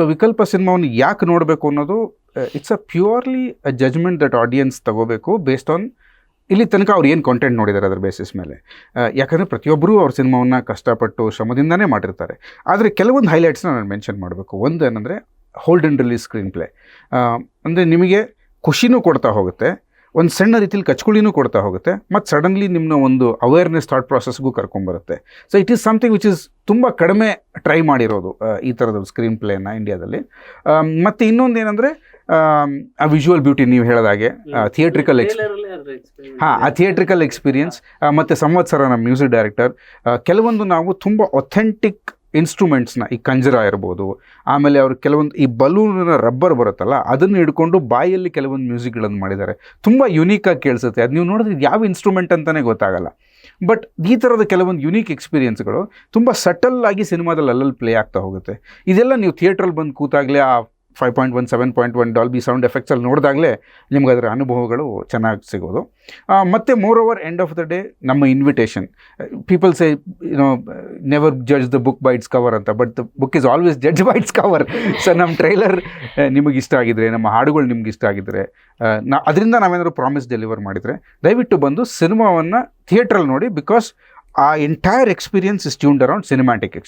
So ವಿಕಲ್ಪ ಸಿನಿಮಾವನ್ನು ಯಾಕೆ ನೋಡಬೇಕು ಅನ್ನೋದು it's uh purely uh judgment that audience ತಗೋಬೇಕು ಬೇಸ್ಡ್ ಆನ್ ಇಲ್ಲಿ ತನಕ ಅವ್ರು ಏನು ಕಾಂಟೆಂಟ್ ನೋಡಿದ್ದಾರೆ ಅದರ ಬೇಸಿಸ್ ಮೇಲೆ. ಯಾಕಂದರೆ ಪ್ರತಿಯೊಬ್ಬರೂ ಅವ್ರ ಸಿನಿಮಾವನ್ನು ಕಷ್ಟಪಟ್ಟು ಶ್ರಮದಿಂದನೇ ಮಾಡಿರ್ತಾರೆ. ಆದರೆ ಕೆಲವೊಂದು ಹೈಲೈಟ್ಸ್ನ ನಾನು ಮೆನ್ಷನ್ ಮಾಡಬೇಕು. ಒಂದು ಏನಂದರೆ hold and release screen play. ಅಂದರೆ ನಿಮಗೆ ಖುಷಿನೂ ಕೊಡ್ತಾ ಹೋಗುತ್ತೆ, ಒಂದು ಸಣ್ಣ ರೀತಿಯಲ್ಲಿ ಕಚ್ಕುಳಿನೂ ಕೊಡ್ತಾ ಹೋಗುತ್ತೆ, ಮತ್ತು ಸಡನ್ಲಿ ನಿಮ್ಮನ್ನ ಒಂದು ಅವೇರ್ನೆಸ್ ಥಾಟ್ ಪ್ರಾಸೆಸ್ಗೂ ಕರ್ಕೊಂಬರುತ್ತೆ. So it is something which is ತುಂಬ ಕಡಿಮೆ ಟ್ರೈ ಮಾಡಿರೋದು ಈ ಥರದ ಸ್ಕ್ರೀನ್ ಪ್ಲೇನ ಇಂಡಿಯಾದಲ್ಲಿ. ಮತ್ತು ಇನ್ನೊಂದು ಏನಂದರೆ ಆ ವಿಜುವಲ್ ಬ್ಯೂಟಿ, ನೀವು ಹೇಳಿದಾಗೆ ಥಿಯೇಟ್ರಿಕಲ್ ಆ ಥಿಯೇಟ್ರಿಕಲ್ ಎಕ್ಸ್ಪೀರಿಯನ್ಸ್. ಮತ್ತು ಸಂವತ್ಸರ ನಮ್ಮ ಮ್ಯೂಸಿಕ್ ಡೈರೆಕ್ಟರ್ ಕೆಲವೊಂದು ನಾವು ತುಂಬ ಒಥೆಂಟಿಕ್ ಇನ್ಸ್ಟ್ರೂಮೆಂಟ್ಸ್ನ, ಈ ಕಂಜರ ಇರ್ಬೋದು, ಆಮೇಲೆ ಅವರು ಕೆಲವೊಂದು ಈ ಬಲೂನಿನ ರಬ್ಬರ್ ಬರುತ್ತಲ್ಲ ಅದನ್ನು ಹಿಡ್ಕೊಂಡು ಬಾಯಲ್ಲಿ ಕೆಲವೊಂದು ಮ್ಯೂಸಿಕ್ಗಳನ್ನು ಮಾಡಿದ್ದಾರೆ. ತುಂಬ ಯುನೀಕಾಗಿ ಕೇಳಿಸುತ್ತೆ. ಅದು ನೀವು ನೋಡಿದ್ರೆ ಯಾವ ಇನ್ಸ್ಟ್ರೂಮೆಂಟ್ ಅಂತಲೇ ಗೊತ್ತಾಗಲ್ಲ. ಬಟ್ ಈ ಥರದ ಕೆಲವೊಂದು ಯುನೀಕ್ ಎಕ್ಸ್ಪೀರಿಯನ್ಸ್ಗಳು ತುಂಬ ಸಟಲ್ ಆಗಿ ಸಿನಿಮಾದಲ್ಲಿ ಅಲ್ಲಲ್ಲಿ ಪ್ಲೇ ಆಗ್ತಾ ಹೋಗುತ್ತೆ. ಇದೆಲ್ಲ ನೀವು ಥಿಯೇಟ್ರಲ್ಲಿ ಬಂದು ಕೂತಾಗಲೇ ಆ 5.1 7.1 ಡಾಲ್ಬಿ ಸೌಂಡ್ ಎಫೆಕ್ಟ್ಸಲ್ಲಿ ನೋಡಿದಾಗಲೇ ನಿಮ್ಗೆ ಅದರ ಅನುಭವಗಳು ಚೆನ್ನಾಗಿ ಸಿಗೋದು. ಮತ್ತು moreover end of the day ನಮ್ಮ invitation, people say never judge the book by its cover ಅಂತ, but the book is always judge by its cover. So ನಮ್ಮ ಟ್ರೈಲರ್ ನಿಮಗೆ ಇಷ್ಟ ಆಗಿದ್ರೆ, ನಮ್ಮ ಹಾಡುಗಳು ನಿಮ್ಗೆ ಇಷ್ಟ ಆಗಿದ್ರೆ, ಅದರಿಂದ ನಾವೇನಾದ್ರು ಪ್ರಾಮಿಸ್ ಡೆಲಿವರ್ ಮಾಡಿದರೆ ದಯವಿಟ್ಟು ಬಂದು ಸಿನಿಮಾವನ್ನು ಥಿಯೇಟ್ರಲ್ಲಿ ನೋಡಿ. ಬಿಕಾಸ್ ಆ entire experience is tuned around cinematic experience.